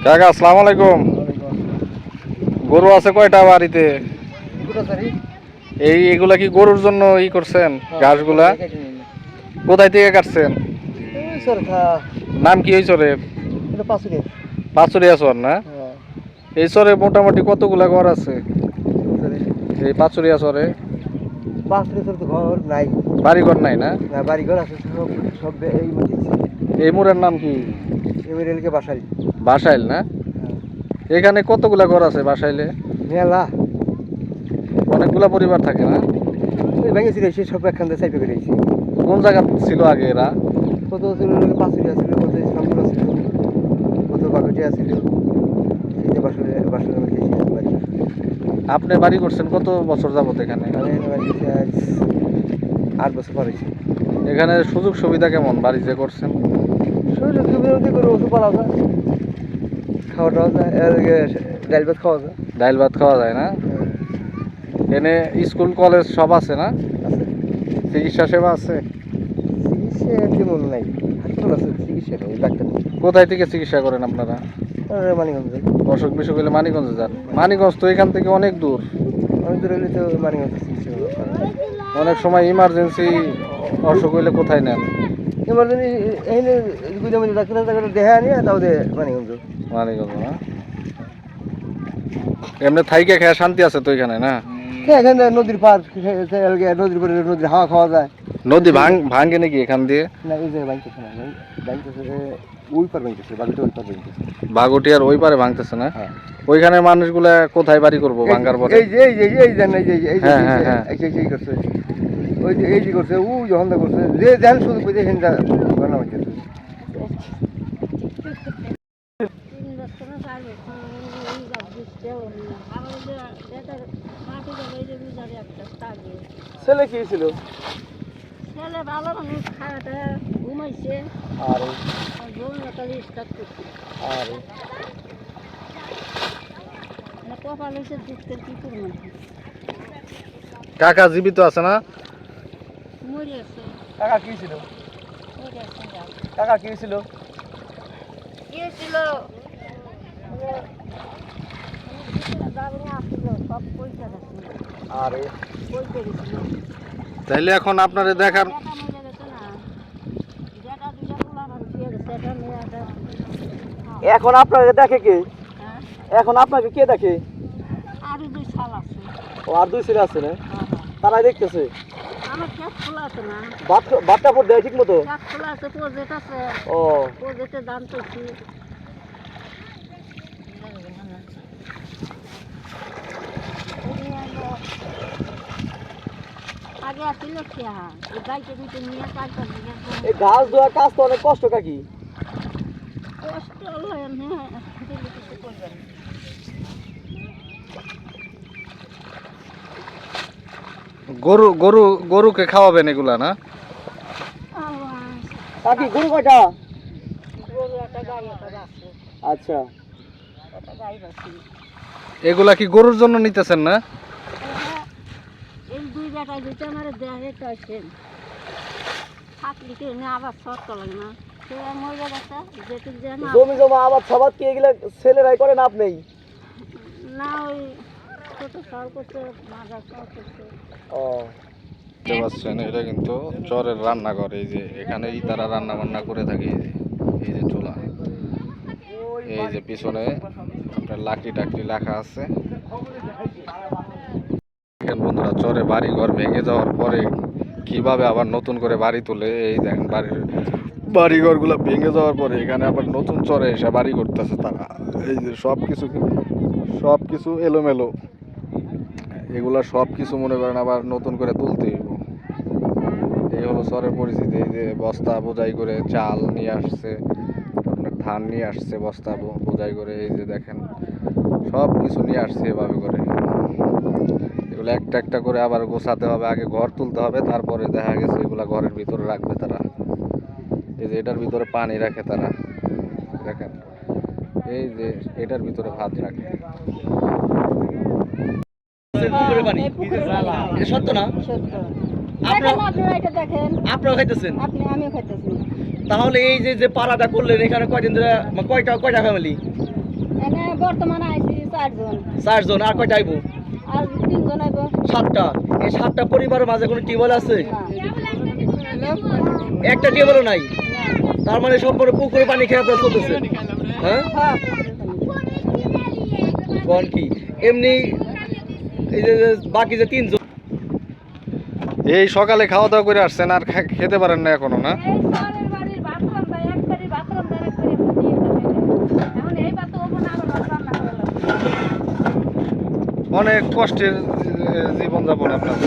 কাকা আসসালামু আলাইকুম। গরু আছে কয়টা বাড়িতে? এগুলা কি গরুর জন্য করছেন? ঘাসগুলা কোথায় থেকে কাটছেন? নাম কি এই চরের? পাঁচুরিয়া চর না? এই চরে মোটামুটি কতগুলা ঘর আছে? এই পাঁচুরিয়া চরে ঘর নাই, বাড়ি ঘর নাই না? বাড়ি ঘর আছে সব সব এই এই মোড়ের নাম কি? এমএলকে বাসাই বাসাইল না? এখানে কতগুলা ঘর আছে বাসাইলে? মেলা অনেকগুলা পরিবার থাকে না? ভেঙেছিল সে সব একখান দিয়ে চাইপে বেরিয়েছে। কোন জায়গা ছিল আগে এরা? কত ছিল, পাঁচুরিয়া ছিল, কত ইসলামপুর ছিল, কত বাগুটিয়া ছিল। এই যে বাসনের মধ্যে বাড়ি। আপনি বাড়ি করছেন কত বছর যাবত এখানে? আমি এখানে বাড়ি করছি আজ 8 বছর পর হয়েছে। এখানে সুযোগ সুবিধা কেমন বাড়ি যে করছেন? সুযোগ সুবিধা করে ওষুধ পালা যায়, খাওয়া টাওয়া যায়, ডাল ভাত খাওয়া যায়। ডাইল ভাত খাওয়া যায় না? এনে স্কুল কলেজ সব আছে না? আছে চিকিৎসা সেবা আছে? চিকিৎসা তেমন নাই, হাসপাতাল আছে, চিকিৎসা নেই, ডাক্তার নেই। কোথায় থেকে চিকিৎসা করেন আপনারা? মানিগঞ্জ যাই। অসুখ বিসুখ হলে মানিকগঞ্জে যান? মানিকগঞ্জ তো এখান থেকে অনেক দূর। অনেক দূর হলে তো মানিগঞ্জে চিকিৎসা করা হয়। অনেক সময় ইমার্জেন্সি অসুখ হইলে কোথায় নেন? এমার্জেন্সি এই গুদামে ডাক্তার দেখা নিয়ে তাও দে মানিগঞ্জ। মানিকগঞ্জ না? এমনি থাইকে খেয়ে শান্তি আছে তো এখানে না? এখানে নদীর পার, নদীর পারে নদীর হাওয়া খাওয়া যায়। নদী ভাঙ্গে নাকি এখান দিয়ে? না এই জায়গায় ভাঙতেছে না, ভাঙতেছে ওই পার ভাঙতেছে, বাকিটা ওই পার ভাঙতেছে। বাগুটিয়ার ওই পারে ভাঙতেছে না? হ্যাঁ। ওইখানে মানুষগুলা কোথায় বাড়ি করবো ভাঙ্গার পরে? এই যে এই যে এই যে এই যে এই যে হ্যাঁ, হ্যাঁ, হ্যাঁ। এই করছে, ওই যে এই যে করছে, ও যখন করছে যে যেন শুধু পেয়ে হিন্দা বানা হইতেছে। ছেলে কি ছিল? ছেলে ভালো মানুষ, খাওয়াটা ঘুমাইছে আর আর বউটালি স্টার্ট করছে। আর কপাল হয়েছে দুধের কি করবো, কাকা জীবিত আছে না? মরে আছে, কাকা কি ছিল? মরে আছে। কাকা কি ছিল? কি ছিল আসছিল, সব পয়সা গেছিল, আরে পয়সা গেছিল। তাইলে এখন আপনারে দেখার যেটা মরে গেছে না, যেটা দুটা পোলা মানুষ হয়ে গেছে, এটা মেয়েটা। এখন আপনাকে দেখে কে? হ্যাঁ, এখন আপনাকে কে দেখে? আরো 2 সাল আছে। ও আর দুই ছেলে আছে না? তারাই দেখতেছে। আমার ক্যাপ খোলা আছে না, বাচ্চা পর দেয় ঠিক মতো? ক্যাপ খোলা আছে, প্রজেক্ট আছে, ও প্রজেক্টের দাম পেয়েছি। আগে আসছিল খেয়া, এই গাইতে দিতে নিয়ে কাজ করতে এই ঘাস দেওয়ার কাজ তো অনেক কষ্ট কাকি। কষ্ট হলো, হ্যাঁ দিলে কিছু করবেন না। গরুকে খাওয়াবেন এগুলা না? কাকি গরু কয়টা? গরু একটা গাই একটা বাছুর, আচ্ছা একটা গাই বাছুর। এগুলা কি গরুর জন্য নিতেছেন না? এই 2 বেটা যেটা আমার দেহে চাইছেন থাকলে কি না আবার শর্ত লাগে না, সে মরে গেছে যেটুক যে না জমি জমা আবাদ সাবাদ কি এগুলা ছেলেরাই করেন আপনি? না ওই ছোট সার করছে, মাঝা সার করছে। ও দেখতে পাচ্ছেন এটা কিন্তু চরের রান্নাঘর। এই যে এখানেই তারা রান্না বান্না করে থাকে। এই যে চুলা, এই যে পিছনে আপনার লাকড়ি টাকড়ি লেখা আছে। দেখেন বন্ধুরা, চরে বাড়ি ঘর ভেঙে যাওয়ার পরে কিভাবে আবার নতুন করে বাড়ি তোলে। এই দেখেন বাড়ি ঘরগুলো ভেঙে যাওয়ার পরে এখানে আবার নতুন চরে এসে বাড়ি করতেছে তারা। এই যে সব কিছু এলোমেলো, এগুলা সব কিছু মনে করেন আবার নতুন করে তুলতে হইব। এই হলো চরের পরিস্থিতি। এই যে বস্তা বোঝাই করে চাল নিয়ে আসছে, আপনার ধান নিয়ে আসছে বস্তা বোঝাই করে। এই যে দেখেন সব কিছু নিয়ে আসছে এভাবে করে। এগুলো একটা একটা করে আবার গোছাতে হবে, আগে ঘর তুলতে হবে, তারপরে দেখা গেছে এগুলা ঘরের ভিতরে রাখবে তারা। এই যে এটার ভিতরে পানি রাখে তারা, দেখেন এই যে এটার ভিতরে ভাত রাখে। সত্য না? সত্য। আপনারা দেখেন আপনারা এটা দেখেন, আপনারা খাইতেছেন? আমিও খাইতেছি। তাহলে এই যে যে পাড়াটা করলেন এখানে কয়দিন ধরে কয়টা ফ্যামিলি? এনে বর্তমানে আইছি 4 জন 4 জন, আর কয়টা আইবো? আর 3 জন আইব 7টা। এই 7টা পরিবারের মাঝে কোনো টিউবওয়েল আছে? না একটা টিউবওয়েলও নাই। তার মানে সম্পূর্ণ পুকুরে পানি খেয়ে আপনারা চলতেছে, হ্যাঁ? কোন কি এমনি এই যে বাকি যে 3 জন এই সকালে খাওয়া দাওয়া করে আসছেন আর খেতে পারেন না এখনো না? এই সরের বাড়ির ভাত রান্না একবারই ভাত রান্না একবারই দিয়ে এখন এই ভাত ওপর না আবার ভাত রান্না করলাম অনেক কষ্টের জীবনযাপন আপনার।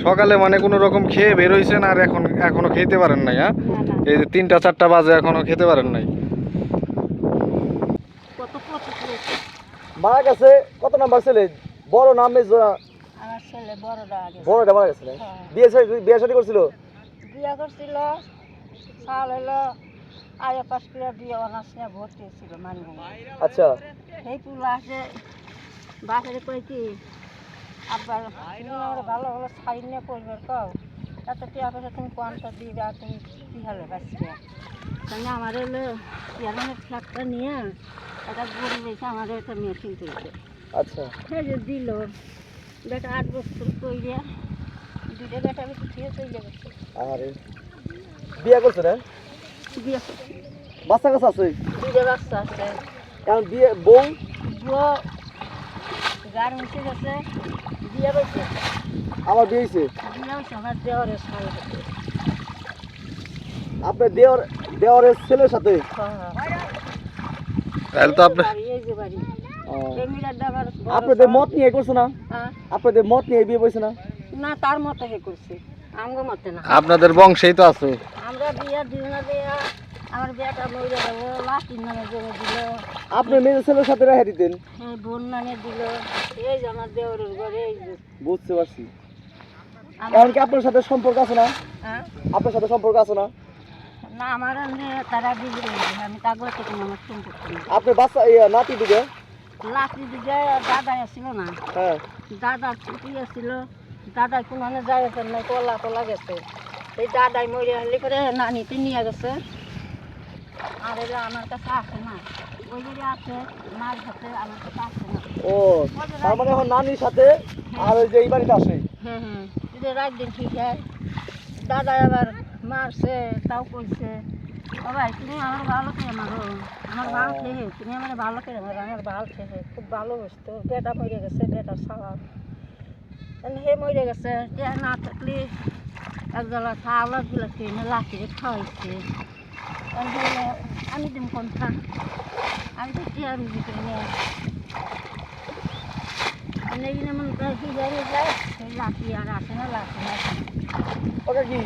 সকালে মানে কোনো রকম খেয়ে বের হইছেন আর এখনো খেতে পারেন নাই, হ্যাঁ? এই যে 3টা 4টা বাজে এখনো খেতে পারেন নাই। কত কষ্ট করেছে মারা গেছে। কত নাম্বার ছেলে? বড় নামে আমার ছেলে বড়টা আগে বড়টা মারা গেছে না? বিয়ে শাদী করছিল? বিয়া করছিল সাল হলো আয়া পাশ করে বিয়ে অনার্স নিয়ে ভর্তি ছিল মানভূমি আচ্ছা। সেই পুলা আসে বাসারে কই কি আব্বার তুমি আমার ভালো ভালো সাইন নিয়ে পড়বার কও এত টিয়া পয়সা তুমি কোনটা দিবা তুমি কি হলে বাঁচবে তাহলে আমার হলো ইয়ারের ফ্ল্যাটটা নিয়ে একটা গরু রেখে আমার একটা মেশিন তুলছে আচ্ছা। সেই যে দিল বেটা 8 বছর কইরে দুইটা বেটা বেশি ঠিক চলে গেছে আরে বিয়ে করছে না? বিয়ে করছে বাচ্চা কাছে আছে? দুইটা বাচ্চা আছে এখন বিয়ে বউ বউ গার্মেন্টসে গেছে বিয়ে করছে আমার বিয়ে হয়েছে। বিয়ে হচ্ছে আমার দেওয়ারের সাল হচ্ছে আপনার দেওয়ারের ছেলের সাথে? তাহলে তো আপনি এই যে বাড়ি এই মিরারটা আবার বড় আপনাদের সাল। মত নিয়ে করছে না? হ্যাঁ? আপনাদের মত নিয়ে বিয়ে বলছে না? না তার মতো হে করছে আমগো মতে না আপনাদের বংশেই তো আছে। আমরা বিয়ে দিই না দিয়া আমার বিয়েটা মরে যাবো লাস্টির নামে জমে দিল আপনার মেয়ের ছেলের সাথে রেখে দিতেন? এই বোন নামে দিল এই যে আমার দেওরের ঘরে এই যে বুঝতে পারছি। আমার- এখন কি আপনার সাথে সম্পর্ক আছে না? হ্যাঁ? আপনার সাথে সম্পর্ক আছে না? না আমার তারা বিয়ে আমি তাগো থেকে আমার সম্পর্ক নেই আপনার বাচ্চা নাতি দিবে? লাস্টির দিকে দাদা আসছিল না হ্যাঁ। দাদা ছুটি আসছিল দাদাই কোনো যায় নাই তোলা গেছে এই দাদাই মরে হলে করে নানিতে নিয়ে গেছে আর এরা আমার কাছে আসে না ওই যে আছে মার সাথে আমার কাছে আসে না ও তার মানে এখন নানির সাথে আর ওই যে এই বাড়িতে আসে? হ্যাঁ হ্যাঁ যদি রাত দিন ঠিক হয় দাদা আবার মারছে তাও কইছে ও ভাই তুমি আমার ভালো করে মারো আমার ভালো খেয়ে তুমি আমার ভালো করে মারো আমার ভালো খেয়ে খুব ভালো বসতো বেটা মরে গেছে বেটার সালা হে মরে গেছে কে না থাকলে একজলা চাউলগুলো কিনে লাঠিরে খাওয়াইছে আমি দিম কোনটা আমি তো টিয়া বিক্রি করে নিয়ে এনে মনে করে কি জানি যায় সেই লাঠি আর আসে না লাঠি আসে না ওটা কি